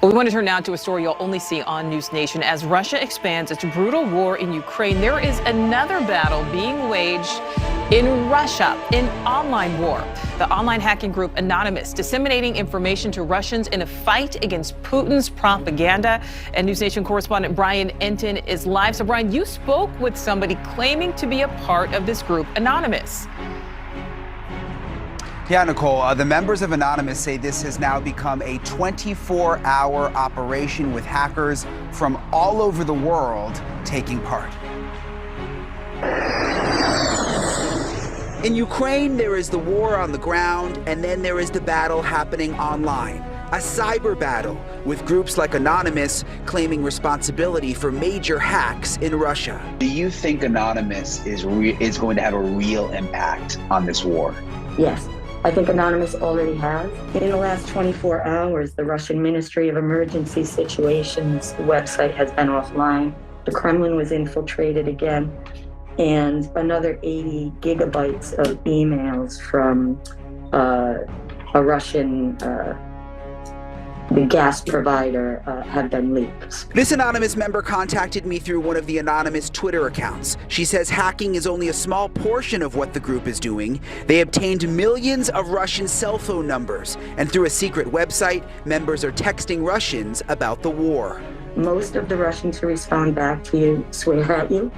Well, we want to turn now to a story you'll only see on Newsnation. As Russia expands its brutal war in Ukraine, there is another battle being waged in Russia, an online war. The online hacking group Anonymous disseminating information to Russians in a fight against Putin's propaganda. And Newsnation correspondent Brian Entin is live. So, Brian, you spoke with somebody claiming to be a part of this group, Anonymous. Yeah, Nicole, the members of Anonymous say this has now become a 24-hour operation with hackers from all over the world taking part. In Ukraine, there is the war on the ground, and then there is the battle happening online. A cyber battle with groups like Anonymous claiming responsibility for major hacks in Russia. Do you think Anonymous is going to have a real impact on this war? Yes. I think Anonymous already has. In the last 24 hours, the Russian Ministry of Emergency Situations website has been offline. The Kremlin was infiltrated again, and another 80 gigabytes of emails from a Russian the gas provider have been leaked. This Anonymous member contacted me through one of the Anonymous Twitter accounts. She says hacking is only a small portion of what the group is doing. They obtained millions of Russian cell phone numbers, and through a secret website, members are texting Russians about the war. Most of the Russians who respond back to you swear at you,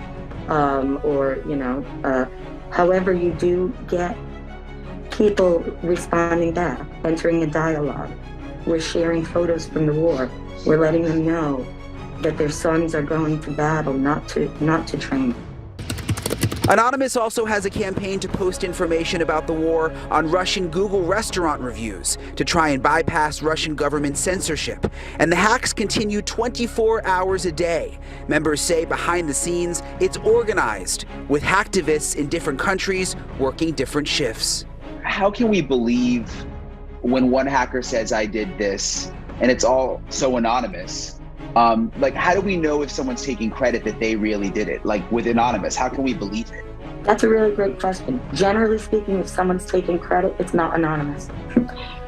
however, you do get people responding back, entering a dialogue. We're sharing photos from the war. We're letting them know that their sons are going to battle, not to train. Anonymous also has a campaign to post information about the war on Russian Google restaurant reviews to try and bypass Russian government censorship. And the hacks continue 24 hours a day. Members say behind the scenes, it's organized, with hacktivists in different countries working different shifts. How can we believe when one hacker says, I did this, and it's all so anonymous? How do we know if someone's taking credit that they really did it? Like with Anonymous, how can we believe it? That's a really great question. Generally speaking, if someone's taking credit, it's not anonymous.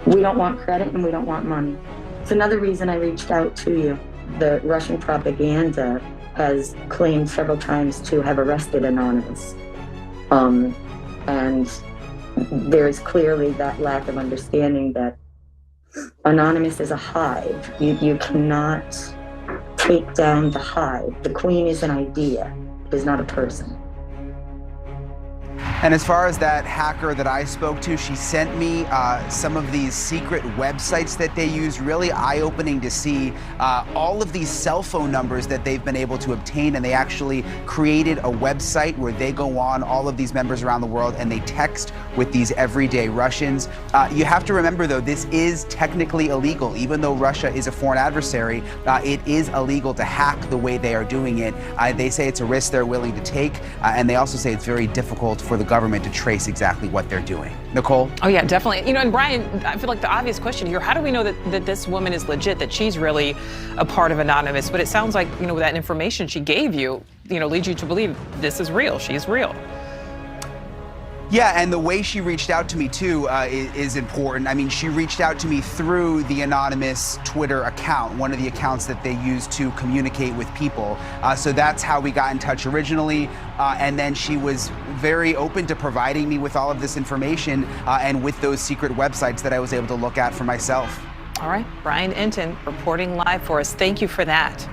We don't want credit and we don't want money. It's another reason I reached out to you. The Russian propaganda has claimed several times to have arrested Anonymous. And there is clearly that lack of understanding that Anonymous is a hive. You cannot take down the hive. The queen is an idea, it is not a person. And as far as that hacker that I spoke to, she sent me some of these secret websites that they use. Really eye-opening to see all of these cell phone numbers that they've been able to obtain. And they actually created a website where they go on, all of these members around the world, and they text with these everyday Russians. You have to remember, though, this is technically illegal. Even though Russia is a foreign adversary, it is illegal to hack the way they are doing it. They say it's a risk they're willing to take, and they also say it's very difficult for the government to trace exactly what they're doing. Nicole? Oh, yeah, definitely. And Brian, I feel like the obvious question here, how do we know that this woman is legit, that she's really a part of Anonymous? But it sounds like, that information she gave you, leads you to believe this is real. She's real. Yeah, and the way she reached out to me, too, is important. I mean, she reached out to me through the Anonymous Twitter account, one of the accounts that they use to communicate with people. So that's how we got in touch originally. And then she was very open to providing me with all of this information and with those secret websites that I was able to look at for myself. All right, Brian Entin reporting live for us. Thank you for that.